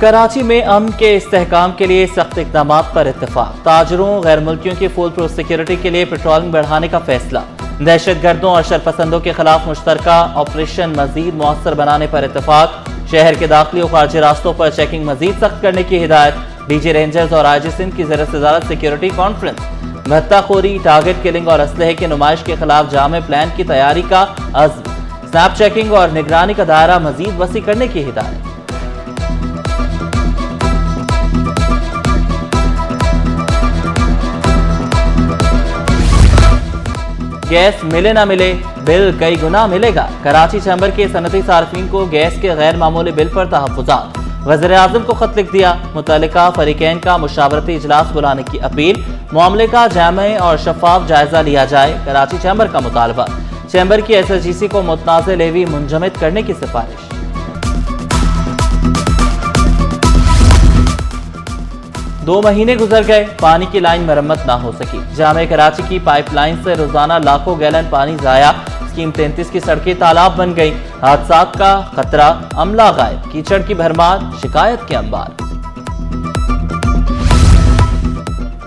कराची में अमन के इस्तेहकाम के लिए सख्त इक़दाम पर इत्तेफाक। ताजरों गैर मुल्कियों की फुल प्रूफ सिक्योरिटी के लिए पेट्रोलिंग बढ़ाने का फैसला। दहशत गर्दों और शरपसंदों के खिलाफ मुश्तरका ऑपरेशन मजीद मौसर बनाने पर इत्तेफाक। शहर के दाखिली और खारजी रास्तों पर चेकिंग मजीद सख्त करने की हिदायत। डीजी रेंजर्स और आईजी सिंध की ज़ेर-ए-सदारत सिक्योरिटी कॉन्फ्रेंस। भत्ताखोरी, टारगेट किलिंग और असलहे की नुमाइश के खिलाफ जामे प्लान की तैयारी का अज़्म। स्नैप चेकिंग और निगरानी का दायरा मजीद वसी करने की हिदायत। गैस मिले ना मिले, बिल कई गुना मिलेगा। कराची चैम्बर के सनती सार्फिन को गैस के गैर मामूली बिल पर तहफ़्फ़ुज़ात। वज़ीर-ए-आज़म को खत लिख दिया। मुतल्लिका फरीकैन का मुशावरती इजलास बुलाने की अपील। मामले का जामे और शफाफ जायजा लिया जाए। कराची चैम्बर का मुतालबा। चैम्बर की SHGC को मुतनाज़ लेवी मुंजमद करने की सिफारिश। दो महीने गुजर गए, पानी की लाइन मरम्मत ना हो सकी। जामे कराची की पाइपलाइन से रोजाना लाखों गैलन पानी जाया। स्कीम 33 की सड़कें तालाब बन गई। हादसात का खतरा, अमला गायब, कीचड़ की भरमार, शिकायत के अंबार।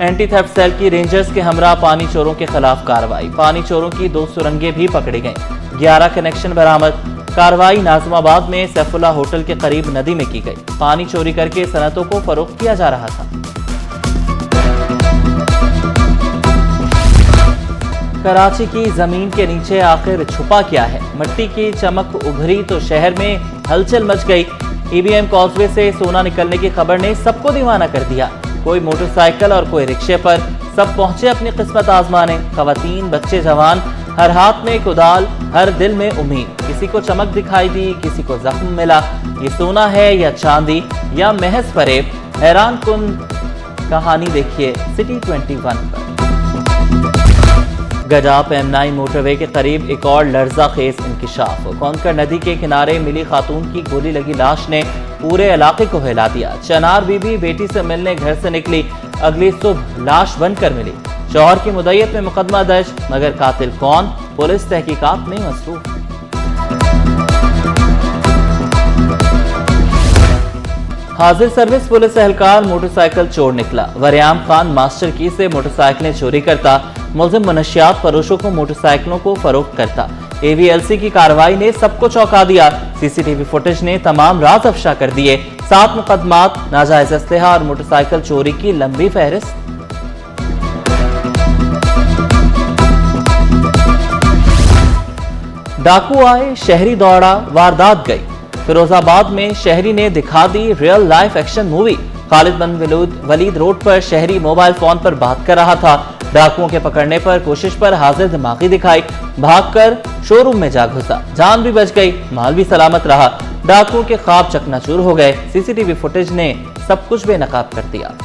एंटी थेफ्ट सेल की रेंजर्स के हमरा पानी चोरों के खिलाफ कार्रवाई। पानी चोरों की 2 सुरंगें भी पकड़ी गईं। 11 कनेक्शन बरामद। कार्रवाई नाज़िमाबाद में सैफुल्ला होटल के करीब नदी में की गई। पानी चोरी करके सनतों को फरोख्त किया जा रहा था। कराची की जमीन के नीचे आखिर छुपा क्या है? मिट्टी की चमक उभरी तो शहर में हलचल मच गई। EBM कॉजवे से सोना निकलने की खबर ने सबको दीवाना कर दिया। कोई मोटरसाइकिल और कोई रिक्शे पर, सब पहुंचे अपनी किस्मत आजमाने। खवातीन, बच्चे, जवान, हर हाथ में कुदाल, हर दिल में उम्मीद। किसी को चमक दिखाई दी, किसी को जख्म मिला। ये सोना है या चांदी या महज फरेब? हैरान कुन कहानी देखिए सिटी 21 पर। गजाप M9 मोटरवे के करीब एक और लर्जा खेज इंकिशाफ। कौनकर नदी के किनारे मिली खातून की गोली लगी लाश ने पूरे इलाके को हिला दिया। चनार बीबी बेटी से मिलने घर से निकली, अगली सुबह लाश बनकर मिली। शौहर की मुद्दत में मुकदमा दर्ज, मगर कातिल कौन? पुलिस तहकीकात में मसरूफ। हाजिर सर्विस पुलिस एहलकार मोटरसाइकिल चोर निकला। वरियाम खान मास्टर की से मोटरसाइकिलें चोरी करता। मुलजिम मनशियात फरोशों को मोटरसाइकिलों को फरोख्त करता। AVLC की कार्रवाई ने सबको चौंका दिया। CCTV फुटेज ने तमाम राज अफशा कर दिए। 7 मुकदमात, नाजायज असलहा और मोटरसाइकिल चोरी की लंबी फहरिस्त। डाकू आए, शहरी दौड़ा, वारदात गई। फिरोजाबाद में शहरी ने दिखा दी real life action movie. Khalid bin Walid road पर शहरी मोबाइल फोन पर बात कर रहा था। डाकुओं के पकड़ने पर कोशिश पर हाजिर दिमागी दिखाई। भागकर शोरूम में जा घुसा, जान भी बच गई, माल भी सलामत रहा। डाकुओं के ख्वाब चकनाचूर हो गए। CCTV फुटेज ने सब कुछ बेनकाब कर दिया।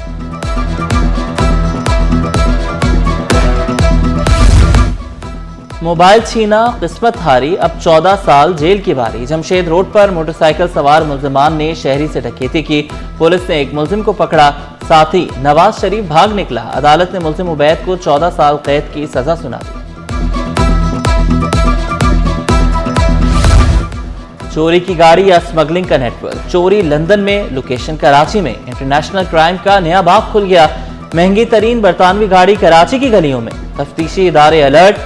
मोबाइल छीना, किस्मत हारी, अब 14 साल जेल की बारी। जमशेद रोड पर मोटरसाइकिल सवार मुल्जिमान ने शहरी से डकैती की। पुलिस ने एक मुल्जिम को पकड़ा, साथ ही नवाज शरीफ भाग निकला। अदालत ने मुल्जिम उबैद को 14 साल कैद की सजा सुना दी। चोरी की गाड़ी या स्मगलिंग का नेटवर्क। चोरी लंदन में, लोकेशन कराची में। इंटरनेशनल क्राइम का नया बाग खुल गया। महंगी तरीन बरतानवी गाड़ी कराची की गलियों में। तफ्तीशी इदारे अलर्ट।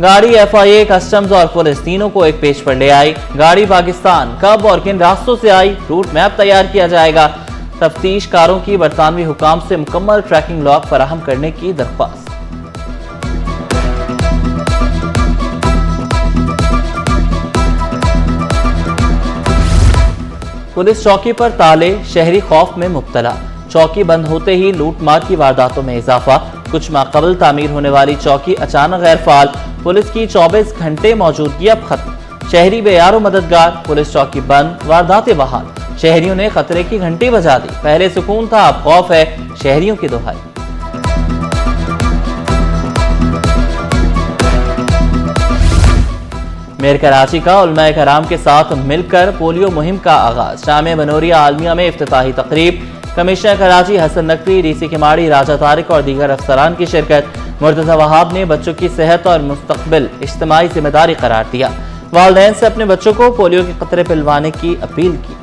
गाड़ी FIA, कस्टम्स और पुलिस तीनों को एक पेज पर ले आई। गाड़ी पाकिस्तान कब और किन रास्तों से आई, रूट मैप तैयार किया जाएगा। तफ्तीशकारों की बरतानवी हुकाम से मुकम्मल ट्रैकिंग लॉग फराहम करने की दरख्वास्त। पुलिस चौकी पर ताले, शहरी खौफ में मुब्तला। चौकी बंद होते ही लूटमार की वारदातों में इजाफा। कुछ माह कबल तामीर होने वाली चौकी अचानक गैर फाल। पुलिस की 24 घंटे मौजूदगी अब खत्म। शहरी बेयारो मददगार, पुलिस चौकी बंद, वारदातें बहाल। शहरियों ने खतरे की घंटी बजा दी। पहले सुकून था, अब खौफ है, शहरियों की दुहाई। मेयर कराची का उलमाए कराम के साथ मिलकर पोलियो मुहिम का आगाज। जामिया बनोरिया आलमिया में इफ्तिताही तकरीब। कमिश्नर कराची हसन नकवी, DC किमाड़ी, राजा तारिक और दीगर अफसरान की शिरकत। मुर्तजा वहाब ने बच्चों की सेहत और मुस्तकबिल इज्तिमाई जिम्मेदारी करार दिया। वालिदैन से अपने बच्चों को पोलियो के खतरे पिलवाने की अपील की।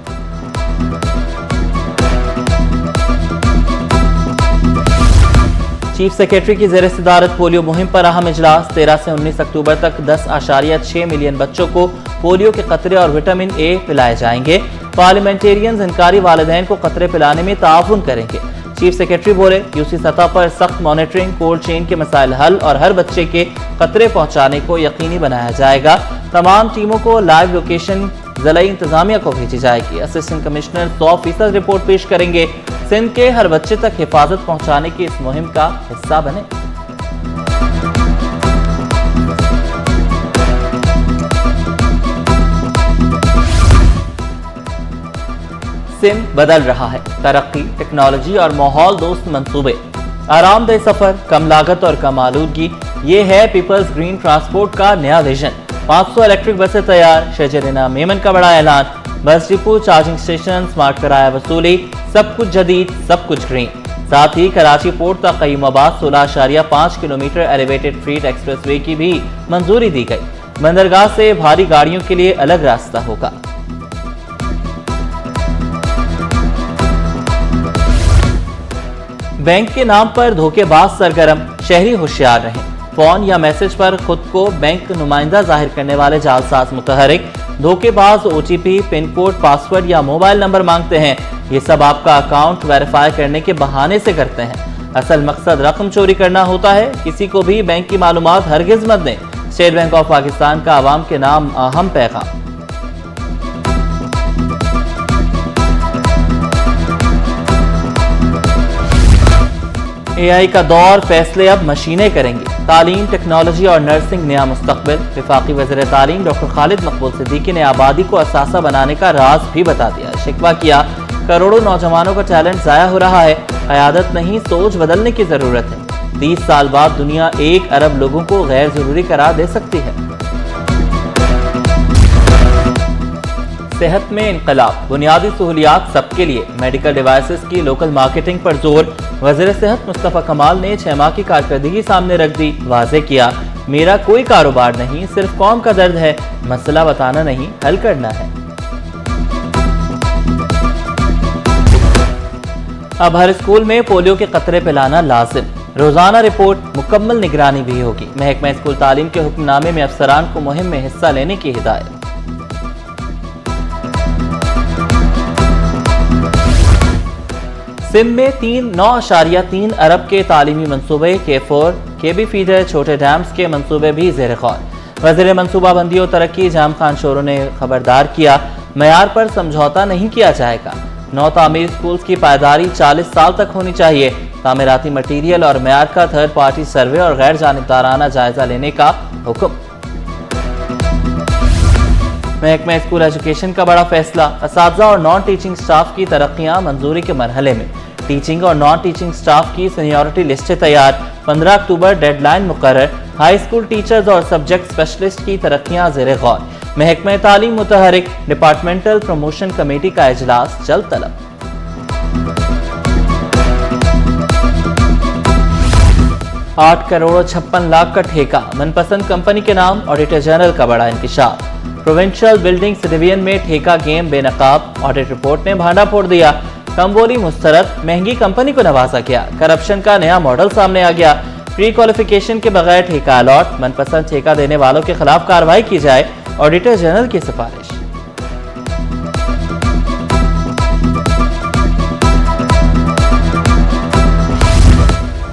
चीफ सेक्रेटरी की ज़ेर सदारत पोलियो मुहिम पर अहम इजलास। 13 से 19 अक्टूबर तक 10.6 मिलियन बच्चों को पोलियो के कतरे और विटामिन ए पिलाए जाएंगे। पार्लियामेंटेरियंस इनकारी वालिदैन को कतरे पिलाने में ताउन करेंगे। चीफ सेक्रेटरी बोले, यूसी सतह पर सख्त मॉनिटरिंग, कोल्ड चेन के मसाइल हल और हर बच्चे के कतरे पहुंचाने को यकीनी बनाया जाएगा। तमाम टीमों को लाइव लोकेशन ज़िलाई इंतजामिया को भेजी जाएगी। असिस्टेंट कमिश्नर 100% रिपोर्ट पेश करेंगे। सिंध के हर बच्चे तक हिफाजत पहुंचाने की इस मुहिम का हिस्सा बने। सिंध बदल रहा है। तरक्की, टेक्नोलॉजी और माहौल दोस्त मंसूबे, आरामदेह सफर, कम लागत और कम आलूदगी, ये है पीपल्स ग्रीन ट्रांसपोर्ट का नया विजन। 500 इलेक्ट्रिक बसें तैयार, शजरीना मेमन का बड़ा ऐलान। Bus depot, charging station, smart किराया वसूली, सब कुछ जदीद, सब कुछ ग्रीन। साथ ही कराची पोर्ट तक क़य्यूमाबाद 16.5 किलोमीटर एलिवेटेड फ्रीट एक्सप्रेसवे की भी मंजूरी दी गई। बंदरगाह से भारी गाड़ियों के लिए अलग रास्ता होगा। बैंक के नाम पर धोखेबाज सरगर्म, शहरी होशियार रहें। फोन या मैसेज पर खुद को बैंक नुमाइंदा जाहिर करने वाले जालसाज मुतहरिक, धोखेबाज ओटीपी, पिन कोड, पासवर्ड या मोबाइल नंबर मांगते हैं। ये सब आपका अकाउंट वेरीफाई करने के बहाने से करते हैं। असल मकसद रकम चोरी करना होता है। किसी को भी बैंक की मालूमात हरगिज मत दें। स्टेट बैंक ऑफ पाकिस्तान का आवाम के नाम अहम पैगाम। AI का दौर, फैसले अब मशीनें करेंगी। तालीम, टेक्नोलॉजी और नर्सिंग नया मुस्तकबिल। वफाकी वज़ीर तालीम डॉक्टर खालिद मकबूल सिद्दीकी ने आबादी को असासा बनाने का राज भी बता दिया। शिकवा किया, करोड़ों नौजवानों का टैलेंट ज़ाया हो रहा है। क़यादत नहीं, सोच बदलने की ज़रूरत है। 30 साल बाद दुनिया 1 अरब लोगों को गैर ज़रूरी करार दे सकती है। सेहत में इनकलाब, बुनियादी सहूलियात सबके लिए, मेडिकल डिवाइसेस की लोकल मार्केटिंग पर जोर। वज़ीर सेहत मुस्तफ़ा कमाल ने 6 माह की कारकर्दगी सामने रख दी। वाज़े किया, मेरा कोई कारोबार नहीं, सिर्फ कौम का दर्द है। मसला बताना नहीं, हल करना है। अब हर स्कूल में पोलियो के कतरे पिलाना लाजिम। रोजाना रिपोर्ट, मुकम्मल निगरानी भी होगी। महकमा स्कूल तालीम के हुक्मनामे में अफसरान को मुहिम में हिस्सा लेने की हिदायत। सिंध में 9.3 अरब के तालीमी मनसूबे, K4, KB फीडर, छोटे डैम्स के मनसूबे भी ज़ेर गौर। वज़ीर मनसूबाबंदी और तरक्की जाम खान शोरो ने खबरदार किया, मयार पर समझौता नहीं किया जाएगा। नौ तामीर स्कूल्स की पायदारी 40 साल तक होनी चाहिए। तामीराती मटीरियल और मयार का थर्ड पार्टी सर्वे और गैर जानिबदाराना जायजा लेने का हुक्म। महकमा स्कूल एजुकेशन का बड़ा फैसला, असातिज़ा और नॉन टीचिंग स्टाफ की तरक्कियां मंजूरी के मरहले में। टीचिंग और नॉन टीचिंग स्टाफ की सीनियरिटी लिस्टें तैयार। 15 अक्टूबर डेडलाइन मुकर्रर। हाई स्कूल टीचर्स और सब्जेक्ट स्पेशलिस्ट की तरक्कियां ज़ेर गौर। महकमा तालीम मुतहरिक, डिपार्टमेंटल प्रमोशन कमेटी का इजलास जल्द तलब। आठ करोड़ 56 लाख का ठेका, मनपसंद कंपनी के नाम, ऑडिटर जनरल का बड़ा इंकिशाफ। प्रोविंशियल बिल्डिंग्स डिवीजन में ठेका गेम बेनकाब, ऑडिट रिपोर्ट ने भांडा फोड़ दिया। कम बोली मुस्तरद, महंगी कंपनी को नवाजा गया। करप्शन का नया मॉडल सामने आ गया। प्री क्वालिफिकेशन के बगैर ठेका अलॉट, मनपसंद ठेका देने वालों के खिलाफ कार्रवाई की जाए, ऑडिटर जनरल की सिफारिश।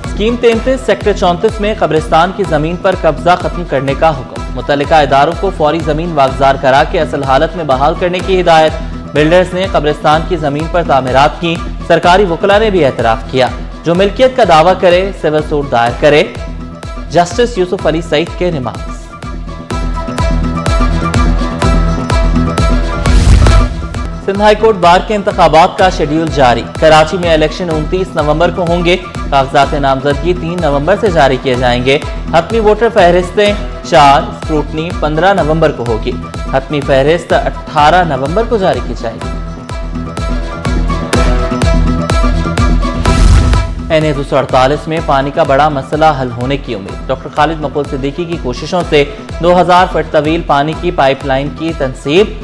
स्कीम 33 सेक्टर 34 में कब्रिस्तान की जमीन पर कब्जा खत्म करने का हुक्म। मुतल्लिका इदारों को फौरी जमीन वागजार करा के असल हालत में बहाल करने की हिदायत। बिल्डर्स ने कब्रिस्तान की जमीन पर तामीरात की। सरकारी वकला ने भी एतराफ किया। जो मिल्कियत का दावा करे सिविल सूट दायर करे। जस्टिस यूसुफ अली सईद के remarks. Sindh high court bar के इंतखाबात का शेड्यूल जारी। कराची में इलेक्शन 29 नवंबर को होंगे। कागजात नामजदगी 3 नवंबर से जारी किए जाएंगे। हतमी वोटर फहरिस्तें 4, स्क्रूटनी 15 नवंबर को होगी। हतमी फहरिस्त 18 नवंबर को जारी की जाएगी। NA 248 में पानी का बड़ा मसला हल होने की उम्मीद। डॉक्टर खालिद मकबूल सिद्दीकी की कोशिशों से 2000 फुट तवील पानी की पाइपलाइन की तनसीब।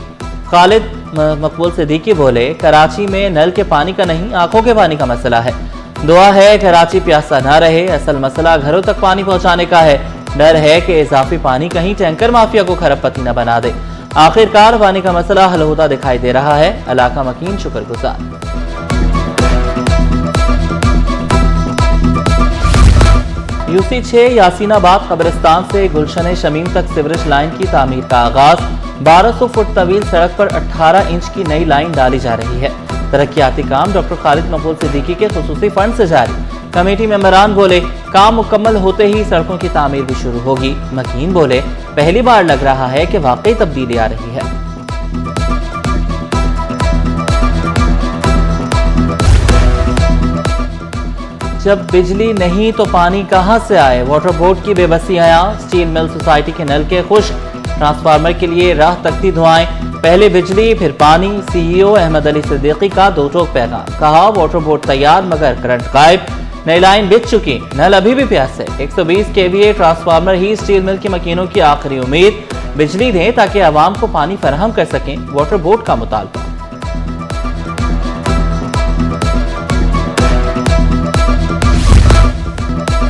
खालिद मकबूल सिद्दीकी बोले, कराची में नल के पानी का नहीं, आंखों के पानी का मसला है। दुआ है कराची प्यासा ना रहे। असल मसला घरों तक पानी पहुंचाने का है। डर है कि इजाफी पानी कहीं टैंकर माफिया को खरबपति न बना दे। आखिरकार पानी का मसला हल होता दिखाई दे रहा है। इलाका मकीन शुक्रगुजार। यूसी 6 यासीनाबाद कब्रिस्तान से गुलशन शमीम तक सीवरेज लाइन की तामीर का आगाज। 1200 फुट तवील सड़क पर 18 इंच की नई लाइन डाली जा रही है। तरक्याती काम डॉक्टर खालिद मकबूल सिद्दीकी के खुसूसी फंड से जारी। कमेटी मेंबरान बोले काम मुकम्मल होते ही सड़कों की तामीर भी शुरू होगी। मकीन बोले पहली बार लग रहा है कि वाकई तब्दीली आ रही है। जब बिजली नहीं तो पानी कहां से आए, वाटर बोर्ड की बेबसी आया। स्टील मिल सोसाइटी के नल के खुश्क, ट्रांसफार्मर के लिए राह तकती धुआएं। पहले बिजली फिर पानी। सीईओ अहमद अली सिद्दीकी का दो टोक पैगाम। कहा वाटर बोर्ड तैयार मगर करंट गायब। नई लाइन बिछ चुकी, नल अभी भी प्यासे। 120 केवीए ट्रांसफार्मर ही स्टील मिल की मकीनों की आखिरी उम्मीद। बिजली दें ताकि आवाम को पानी फराहम कर सकें, वाटर बोर्ड का मुतालबा।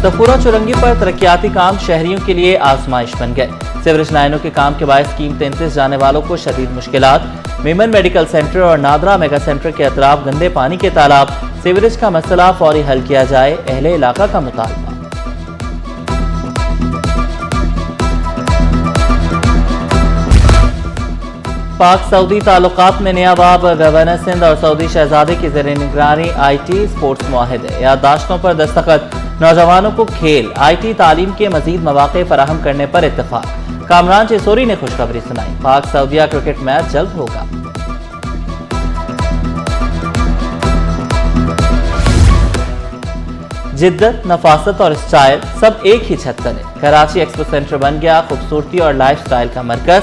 सफूरा चुरंगी पर तरक्याती काम शहरियों के लिए आजमाइश बन गए। सीवरेज लाइनों के काम के बायस कीमत 33 जाने वालों को शदीद मुश्किलात। मेमन मेडिकल सेंटर और नादरा मेगा सेंटर के अतराफ गंदे पानी के तालाब। सीवरेज का मसला फौरी हल किया जाए, अहले इलाका का मुतालबा। पाक सऊदी ताल्लुकात में नया बाब। गवर्नर सिंध और सऊदी शहजादे की ज़ेर निगरानी IT स्पोर्ट्स मुआहदे। याददाश्तों पर दस्तखत। नौजवानों को खेल IT तालीम के मजीद मौके फराहम करने पर इत्तफाक। कामरान चेसोरी ने खुशखबरी सुनाई। पाक सऊदिया क्रिकेट मैच जल्द होगा। जिद्दत, नफासत और स्टाइल सब एक ही छत तले। कराची एक्सपो सेंटर बन गया खूबसूरती और लाइफस्टाइल का मरकज।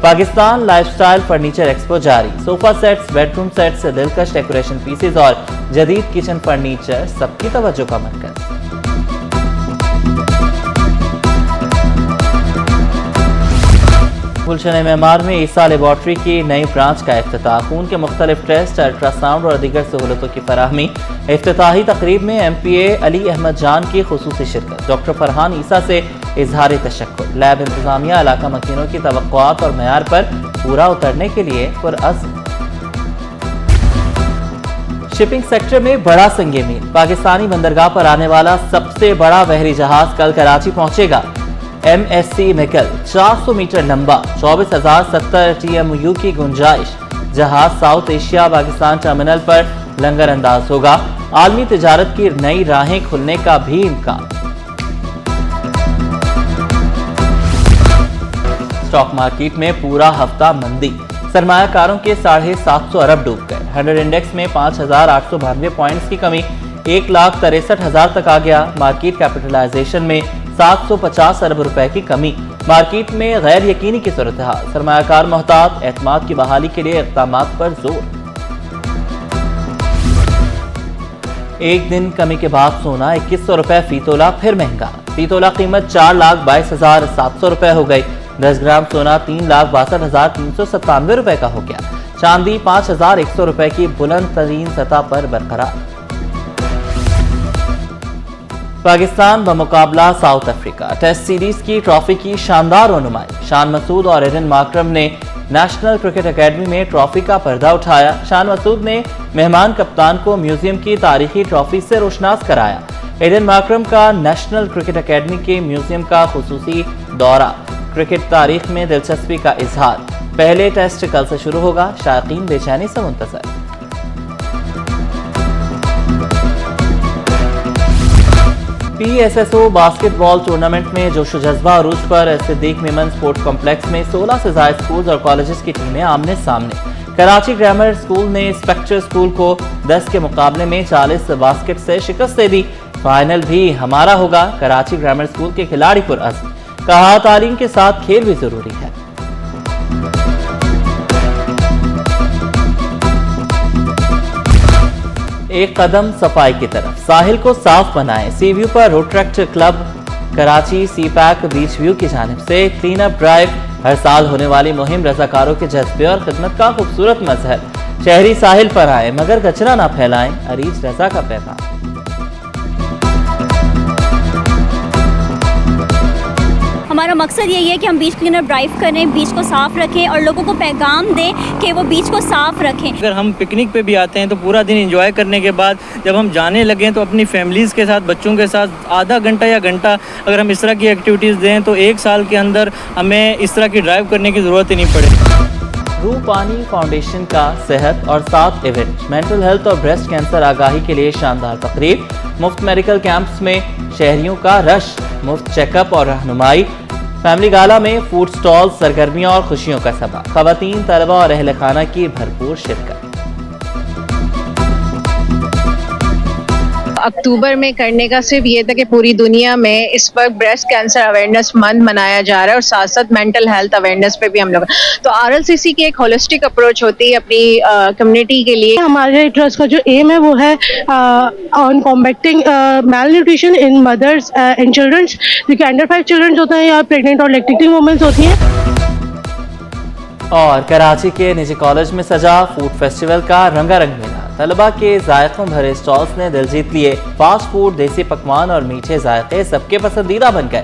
पाकिस्तान लाइफस्टाइल फर्नीचर एक्सपो जारी। सोफा सेट्स, बेडरूम सेट्स से दिलकश डेकोरेशन पीसेस और जदीद किचन फर्नीचर सबकी तवज्जो का मरकज। गुलशन मेमार में ईसा लेबॉर्ट्री की नई ब्रांच का इफ्तिताह। खून के मुख्तलिफ टेस्ट, अल्ट्रासाउंड और दीगर सहूलतों की फराहमी। इफ्तिताही तकरीब में MPA अली अहमद जान की खुसूसी शिरकत। डॉक्टर फरहान ईसा से इजहार तशक्कुर। लैब इंतजामिया इलाका मकीनों की तवक्कुआत और मयार पर पूरा उतरने के लिए पुरअज़्म। शिपिंग सेक्टर में बड़ा संगे मील। पाकिस्तानी बंदरगाह पर आने वाला सबसे बड़ा बहरी जहाज कल कराची पहुंचेगा। MSC मिकल 400 मीटर लंबा, 24,070 TMU की गुंजाइश। जहाज साउथ एशिया पाकिस्तान टर्मिनल पर लंगर अंदाज होगा। आलमी तिजारत की नई राहें खुलने का भी इम्कान। स्टॉक मार्केट में पूरा हफ्ता मंदी। सरमायाकारों के 750 अरब डूब गए। 100 इंडेक्स में 5,892 पॉइंट्स की कमी 1,63,000 तक आ गया। मार्केट कैपिटलाइजेशन में 750 अरब रुपए की कमी। मार्केट में गैर यकीनी की सूरत हाल। सरमायाकार मोहतात, एतमाद की बहाली के लिए इक़दामात पर जोर। एक दिन कमी के बाद सोना 2100 रुपए फी तोला फिर महंगा। फी तोला कीमत 4,22,700 रुपए हो गई। 10 ग्राम सोना 3,62,397 रुपए का हो गया। चांदी 5,100 रुपए की बुलंद तरीन सतह पर बरकरार। पाकिस्तान बमुकाबला साउथ अफ्रीका टेस्ट सीरीज की ट्रॉफी की शानदार रनुमाई। शान मसूद और एडन मार्करम ने नेशनल क्रिकेट एकेडमी में ट्रॉफी का पर्दा उठाया। शान मसूद ने मेहमान कप्तान को म्यूजियम की तारीखी ट्रॉफी से रोशनास कराया। एडन मार्करम का नेशनल क्रिकेट एकेडमी के म्यूजियम का खुसूसी दौरा। क्रिकेट तारीख में दिलचस्पी का इजहार। पहले टेस्ट कल से शुरू होगा, शायकीन बेचैनी से मुंतज़र। PSSO बास्केटबॉल टूर्नामेंट में जोश जज्बा अरूज पर सिद्दीक मेमन स्पोर्ट्स कॉम्प्लेक्स में 16 से ज्यादा स्कूल्स और कॉलेजेस की टीमें आमने सामने। कराची ग्रामर स्कूल ने स्पेक्टर स्कूल को 10 के मुकाबले में 40 बास्केट से शिकस्त दे दी। फाइनल भी हमारा होगा। कराची ग्रामर स्कूल के खिलाड़ी पुरअज़्म। कहा तालीम के साथ खेल भी जरूरी है। एक कदम सफाई की तरफ, साहिल को साफ बनाएं। सी व्यू पर Rotaract club Karachi CPAC beach view की जानिब से क्लीन अप ड्राइव। हर साल होने वाली मुहिम रजाकारों के जज्बे और खिदमत का खूबसूरत मजहर। शहरी साहिल पर आए मगर कचरा ना फैलाएं, अरीज रजा का पैगाम। हमारा मकसद यही है कि हम बीच क्लीनर ड्राइव करें, बीच को साफ़ रखें और लोगों को पैगाम दें कि वो बीच को साफ़ रखें। अगर हम पिकनिक पे भी आते हैं तो पूरा दिन एंजॉय करने के बाद जब हम जाने लगें तो अपनी फैमिलीज़ के साथ, बच्चों के साथ आधा घंटा या घंटा अगर हम इस तरह की एक्टिविटीज़ दें तो 1 साल के अंदर हमें इस तरह की ड्राइव करने की ज़रूरत ही नहीं पड़े। रूपानी फाउंडेशन का सेहत और साथ इवेंट, मेंटल हेल्थ और ब्रेस्ट कैंसर आगाही के लिए शानदार तकरीब, मुफ्त मेडिकल कैंप्स में शहरियों का रश, मुफ्त चेकअप और रहनुमाई, फैमिली गाला में फूड स्टॉल, सरगर्मियां और खुशियों का सबा, खवातीन, तलबा और अहल खाना की भरपूर शिरकत। अक्टूबर में करने का सिर्फ ये था कि पूरी दुनिया में इस वक्त ब्रेस्ट कैंसर अवेयरनेस मंथ मनाया जा रहा है और साथ साथ मेंटल हेल्थ अवेयरनेस पे भी हम लोग, तो RLCC की एक होलिस्टिक अप्रोच होती है अपनी कम्युनिटी के लिए। हमारे ट्रस्ट का जो एम है वो है on combating malnutrition in mothers and childrens, क्योंकि अंडर 5 चिल्ड्रंस होते हैं या प्रेग्नेंट और लैक्टेटिंग वुमेन्स होती हैं। और कराची के निजी कॉलेज में सजा फूड फेस्टिवल का रंगारंग मेला, तलबा के जायकों भरे स्टॉल्स ने दिल जीत लिए, फास्ट फूड, देसी पकवान और मीठे जायके सबके पसंदीदा बन गए।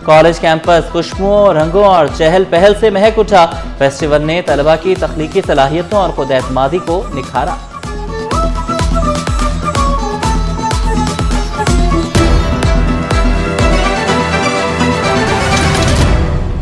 कॉलेज कैंपस खुशबुओं, रंगों और चहल पहल से महक उठा। फेस्टिवल ने तलबा की तख्लीकी सलाहियतों और खुद एतमादी को निखारा।